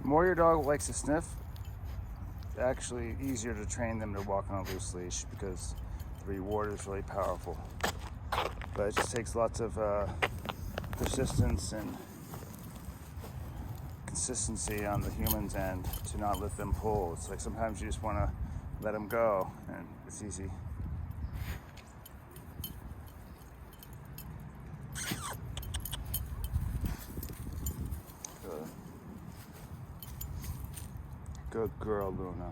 The more your dog likes to sniff, actually easier to train them to walk on a loose leash because the reward is really powerful. But it just takes lots of persistence and consistency on the human's end to not let them pull. It's like sometimes you just want to let them go, and it's easy. Good girl, Luna.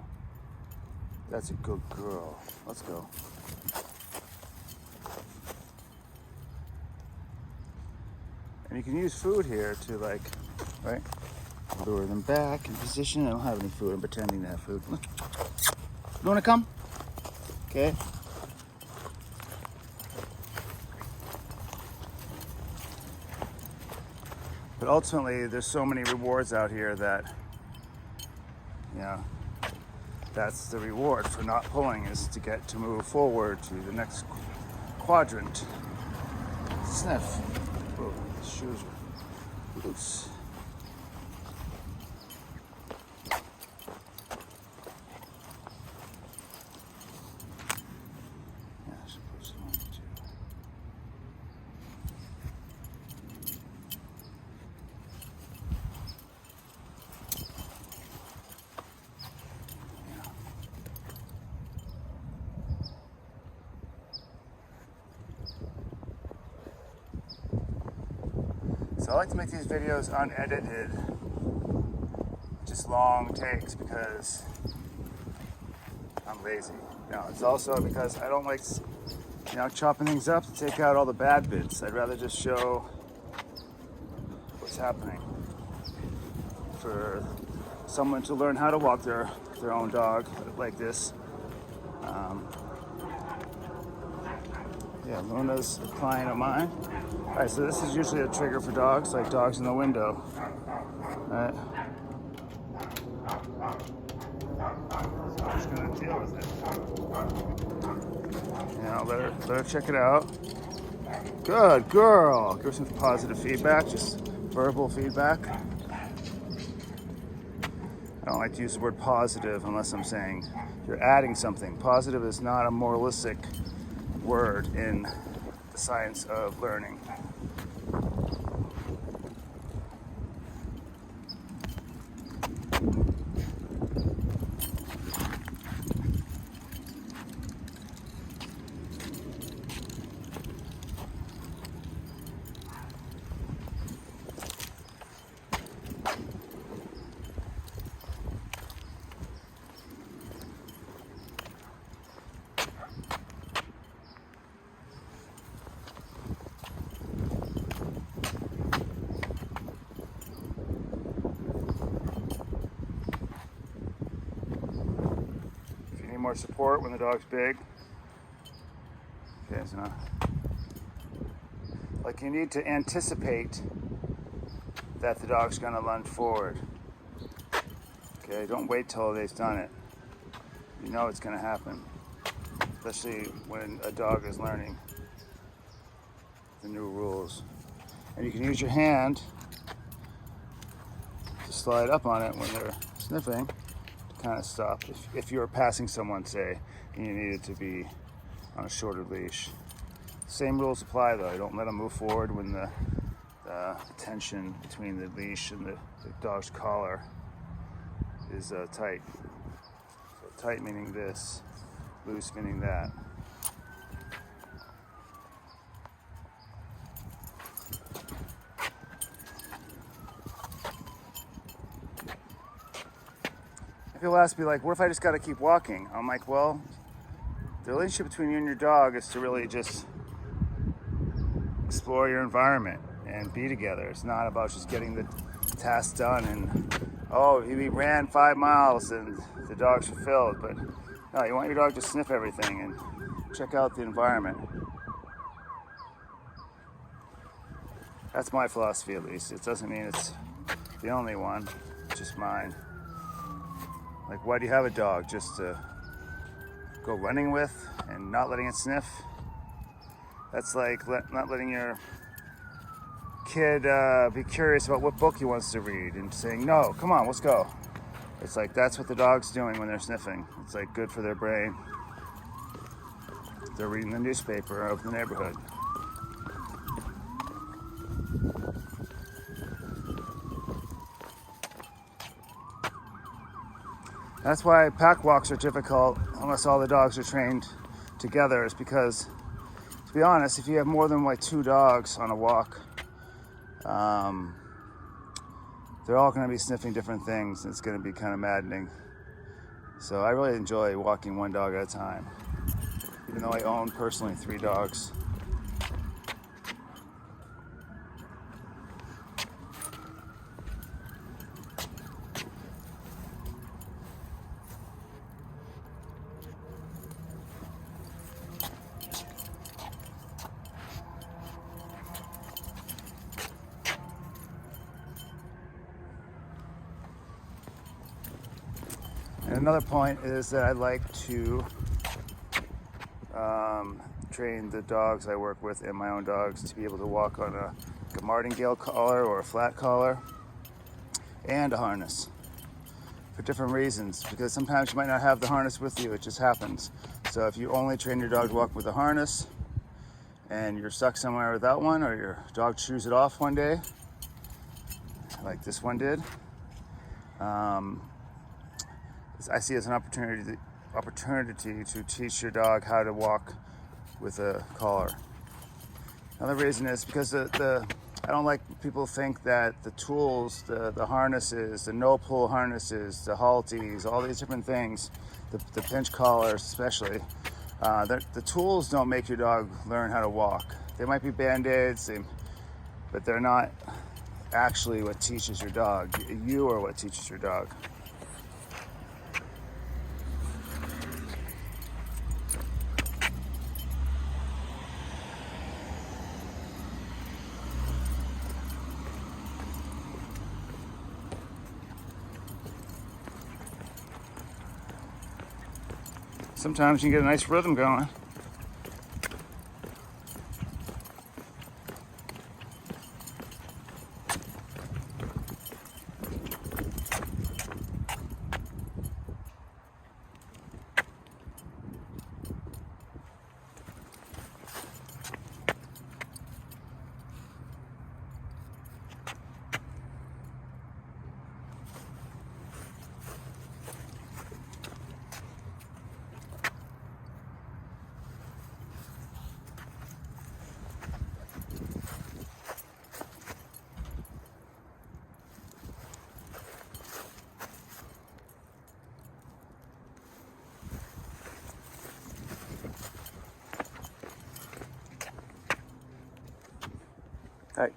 That's a good girl. Let's go. And you can use food here to, like, right, lure them back in position. I don't have any food. I'm pretending to have food. You want to come? Okay. But ultimately, there's so many rewards out here that, you know, that's the reward for not pulling, is to get to move forward to the next quadrant. Sniff. Whoa, the shoes are loose. Yeah, I suppose I want to. So I like to make these videos unedited, just long takes, because I'm lazy. No, it's also because I don't like, you know, chopping things up to take out all the bad bits. I'd rather just show what's happening for someone to learn how to walk their own dog like this. Yeah, Luna's client of mine. All right, so this is usually a trigger for dogs, like dogs in the window. All right. So I'm just gonna deal with it. Yeah, let her check it out. Good girl. Give her some positive feedback, just verbal feedback. I don't like to use the word positive unless I'm saying you're adding something. Positive is not a moralistic word in the science of learning. More support when the dog's big. Okay, so like you need to anticipate that the dog's gonna lunge forward. Okay, don't wait till they've done it. You know it's gonna happen, especially when a dog is learning the new rules. And you can use your hand to slide up on it when they're sniffing, kind of stop. If you're passing someone, say, and you need it to be on a shorter leash. Same rules apply though. You don't let them move forward when the tension between the leash and the dog's collar is tight. So tight meaning this, loose meaning that. People ask me, like, what if I just got to keep walking? I'm like, well, the relationship between you and your dog is to really just explore your environment and be together. It's not about just getting the task done and, oh, we ran 5 miles and the dog's fulfilled. But no, you want your dog to sniff everything and check out the environment. That's my philosophy, at least. It doesn't mean it's the only one, it's just mine. Like, why do you have a dog? Just to go running with and not letting it sniff? That's like not letting your kid be curious about what book he wants to read and saying, no, come on, let's go. It's like that's what the dog's doing when they're sniffing. It's like good for their brain. They're reading the newspaper of the neighborhood. That's why pack walks are difficult unless all the dogs are trained together, is because, to be honest, if you have more than like 2 dogs on a walk, they're all going to be sniffing different things, and it's going to be kind of maddening. So I really enjoy walking one dog at a time, even though I own personally 3 dogs. And another point is that I like to train the dogs I work with and my own dogs to be able to walk on a martingale collar or a flat collar and a harness for different reasons, because sometimes you might not have the harness with you, it just happens. So if you only train your dog to walk with a harness and you're stuck somewhere without one, or your dog chews it off one day, like this one did, I see it as an opportunity to teach your dog how to walk with a collar. Another reason is because I don't like people think that the tools, the harnesses, the no-pull harnesses, the halties, all these different things, the pinch collars especially, the tools don't make your dog learn how to walk. They might be Band-Aids, but they're not actually what teaches your dog. You are what teaches your dog. Sometimes you can get a nice rhythm going. Hey.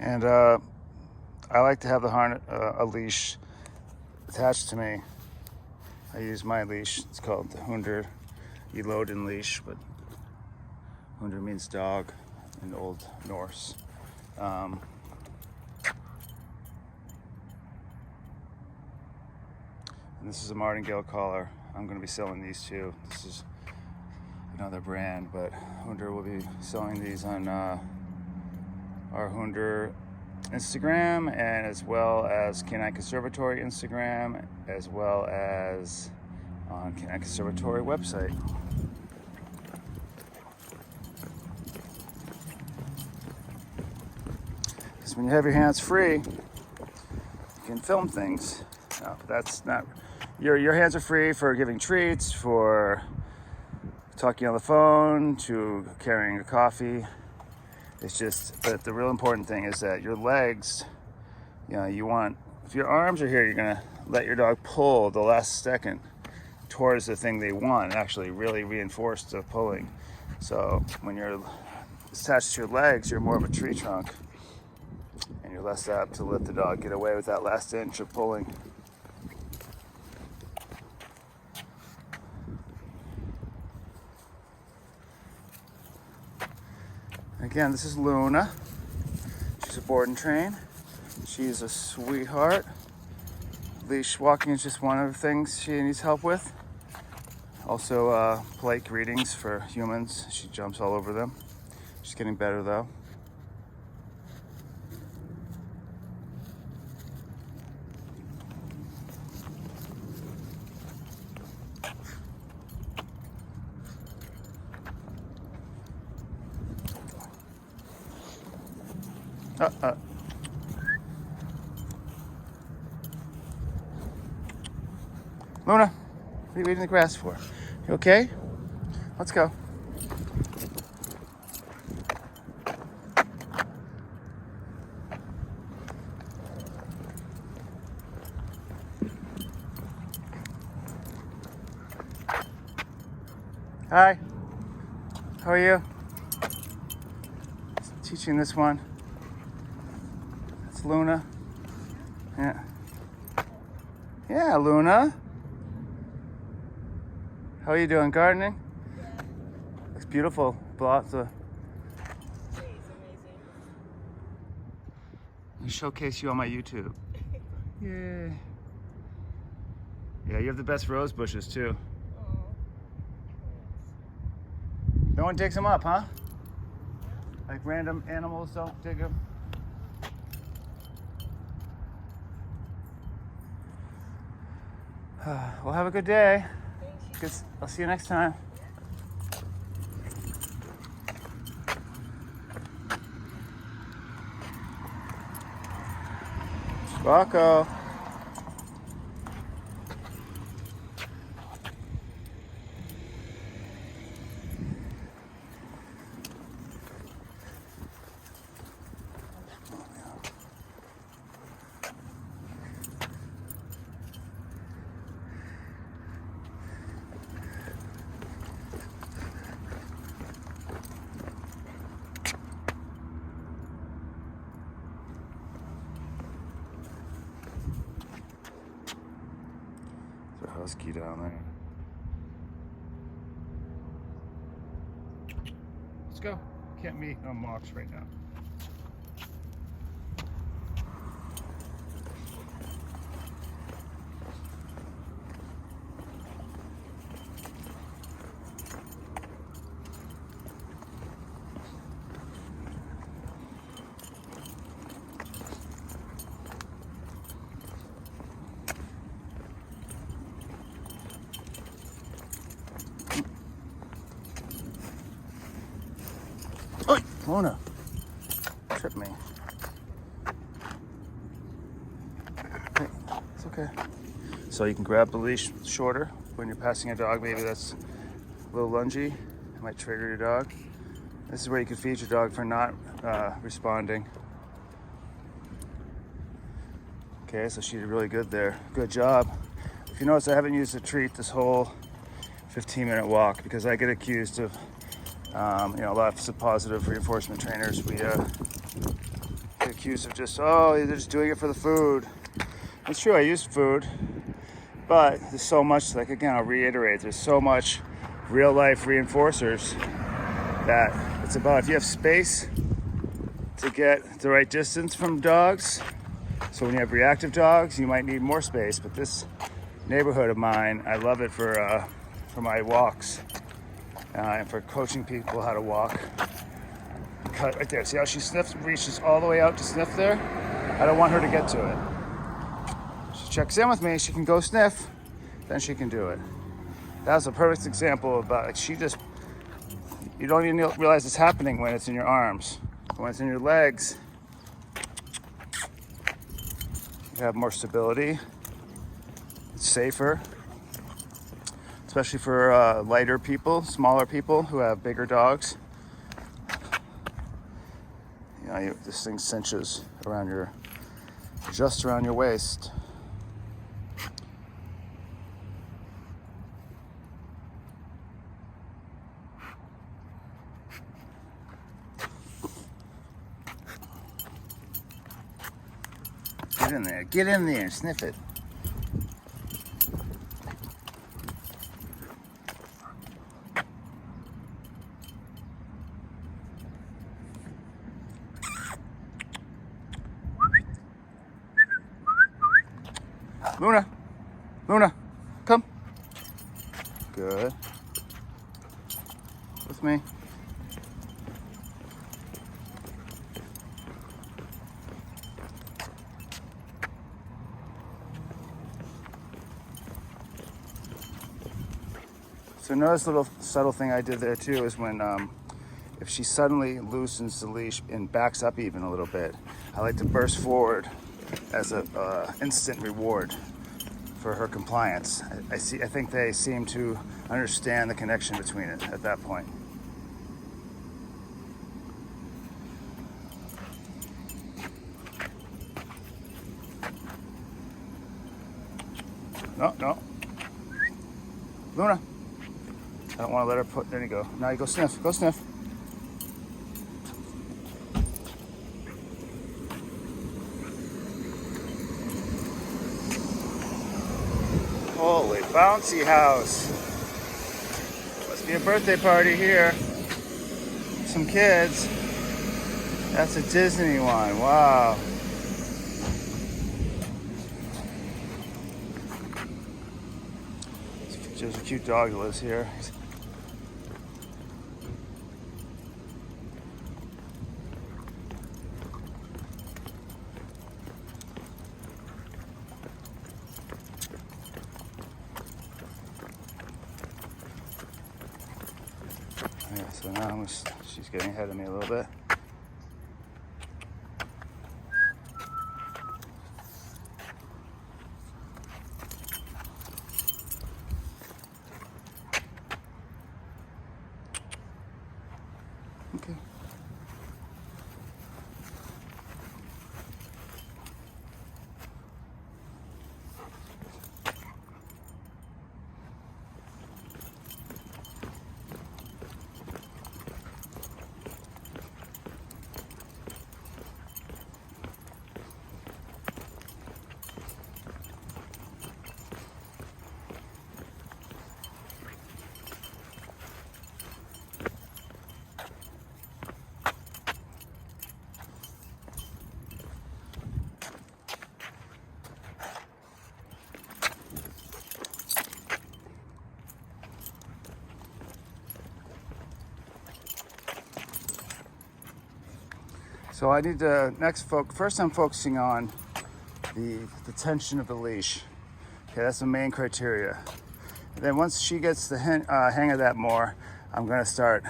And I like to have a leash attached to me. I use my leash. It's called the Hunder Eloden leash, but Hunder means dog in Old Norse. And this is a martingale collar. I'm going to be selling these too. This is another brand, but Hunder will be selling these on our Hunder Instagram, and as well as Canine Conservatory Instagram, as well as on Canine Conservatory website. Because when you have your hands free, you can film things. No, that's not, your hands are free for giving treats, for talking on the phone, to carrying a coffee. It's just, but the real important thing is that your legs, you want, if your arms are here, you're gonna let your dog pull the last second towards the thing they want, and actually really reinforce the pulling. So when you're attached to your legs, you're more of a tree trunk, and you're less apt to let the dog get away with that last inch of pulling. Again, this is Luna. She's a board and train. She's a sweetheart. Leash walking is just one of the things she needs help with. Also, polite greetings for humans. She jumps all over them. She's getting better though. Luna, what are you eating the grass for? You okay? Let's go. Hi. How are you? Teaching this one. It's Luna. Yeah. Yeah, Luna. How are you doing? Gardening? Yeah. Looks beautiful. Lots of. It's amazing. I showcase you on my YouTube. Yay. Yeah, you have the best rose bushes too. Oh. No one digs them up, huh? Like random animals don't dig them. Well, have a good day. I'll see you next time. Rocco. There's a husky down there. Let's go. Can't meet on walks right now. Oi, Luna, trip me. Okay, it's okay. So you can grab the leash shorter when you're passing a dog. Maybe that's a little lungy. It might trigger your dog. This is where you can feed your dog for not responding. Okay, so she did really good there. Good job. If you notice, I haven't used a treat this whole 15-minute walk because I get accused of lots of positive reinforcement trainers. We get accused of just, they're just doing it for the food. It's true, I use food, but there's so much, like again, I'll reiterate, there's so much real life reinforcers that it's about if you have space to get the right distance from dogs. So when you have reactive dogs, you might need more space, but this neighborhood of mine, I love it for my walks. And for coaching people how to walk. Cut right there. See how she sniffs, reaches all the way out to sniff there? I don't want her to get to it. She checks in with me, she can go sniff, then she can do it. That was a perfect example about, like, she just, you don't even realize it's happening when it's in your arms. When it's in your legs, you have more stability. It's safer, especially for lighter people, smaller people who have bigger dogs. You know, this thing cinches around just around your waist. Get in there, sniff it. Luna, Luna, come. Good. With me. So notice a little subtle thing I did there too is when if she suddenly loosens the leash and backs up even a little bit, I like to burst forward as an instant reward for her compliance. I think they seem to understand the connection between it at that point. No. Luna. I don't want to let her put, there you go. Now you go sniff, Holy bouncy house. Must be a birthday party here. Some kids. That's a Disney one, wow. There's a cute dog that lives here. Yeah, so now she's getting ahead of me a little bit. Okay. So I need to first I'm focusing on the tension of the leash. Okay, that's the main criteria. And then once she gets the hang of that more, I'm gonna start,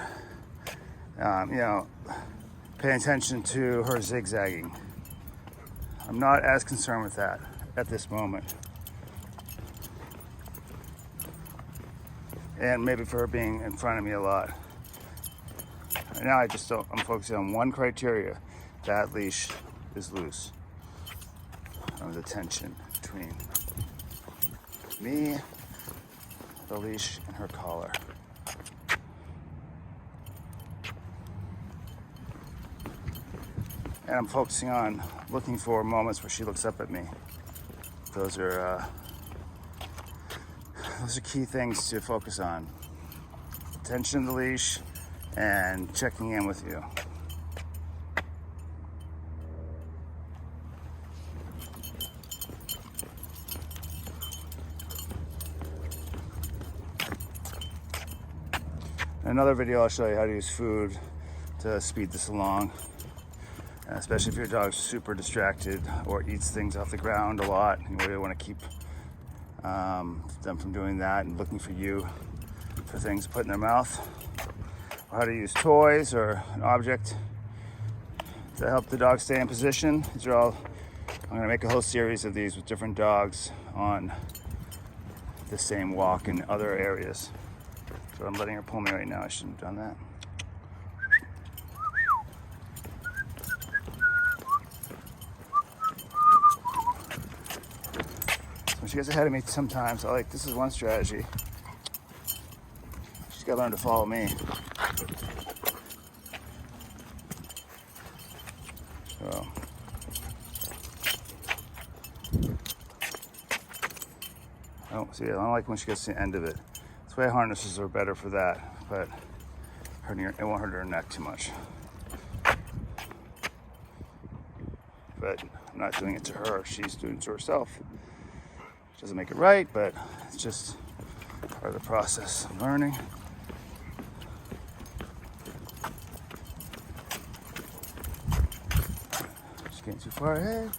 paying attention to her zigzagging. I'm not as concerned with that at this moment. And maybe for her being in front of me a lot. Right now I'm focusing on one criteria. That leash is loose. The tension between me, the leash, and her collar. And I'm focusing on looking for moments where she looks up at me. Those are key things to focus on. Tension of the leash and checking in with you. another video, I'll show you how to use food to speed this along. Especially if your dog's super distracted or eats things off the ground a lot. You really want to keep them from doing that and looking for you for things to put in their mouth. Or how to use toys or an object to help the dog stay in position. These are all, I'm going to make a whole series of these with different dogs on the same walk in other areas. So I'm letting her pull me right now. I shouldn't have done that. So she gets ahead of me sometimes. This is one strategy. She's got to learn to follow me. So I don't like when she gets to the end of it. That's why harnesses are better for that, but it won't hurt her neck too much. But I'm not doing it to her, she's doing it to herself. She doesn't make it right, but it's just part of the process of learning. She's getting too far ahead.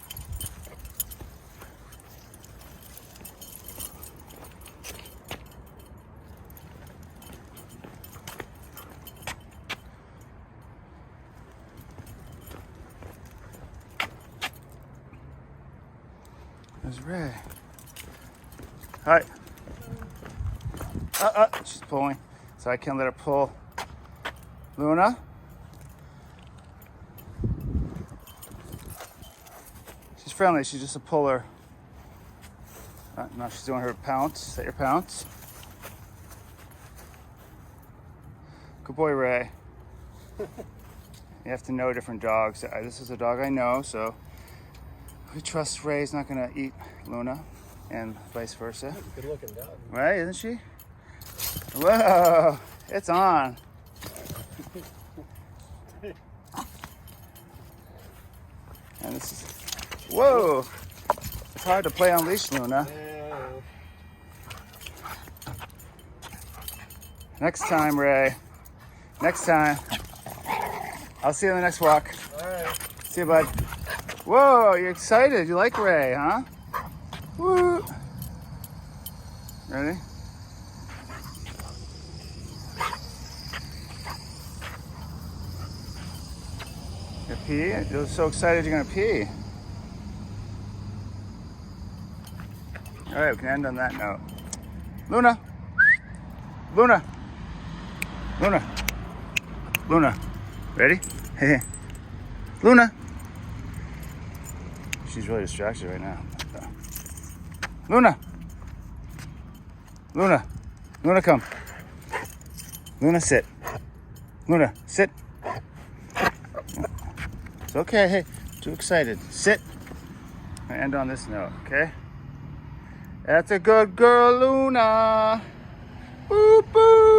There's Ray. Hi. She's pulling, so I can't let her pull. Luna? She's friendly, she's just a puller. Now she's doing her pounce. Is that your pounce? Good boy, Ray. You have to know different dogs. This is a dog I know, so we trust Ray's not gonna eat Luna, and vice versa. That's a good looking dog. Right, isn't she? Whoa, it's on. And this is, whoa, it's hard to play on leash, Luna. Next time, Ray. Next time. I'll see you on the next walk. All right. See you, bud. Whoa, you're excited. You like Ray, huh? Woo. Ready? You pee? You're so excited you're gonna pee. All right, we can end on that note. Luna. Luna. Luna. Luna. Ready? Hey. Luna. She's really distracted right now. Luna. Luna. Luna, come. Luna, sit. Luna, sit. It's okay. Hey, too excited. Sit. I'm gonna end on this note, okay? That's a good girl, Luna. Boop, boop.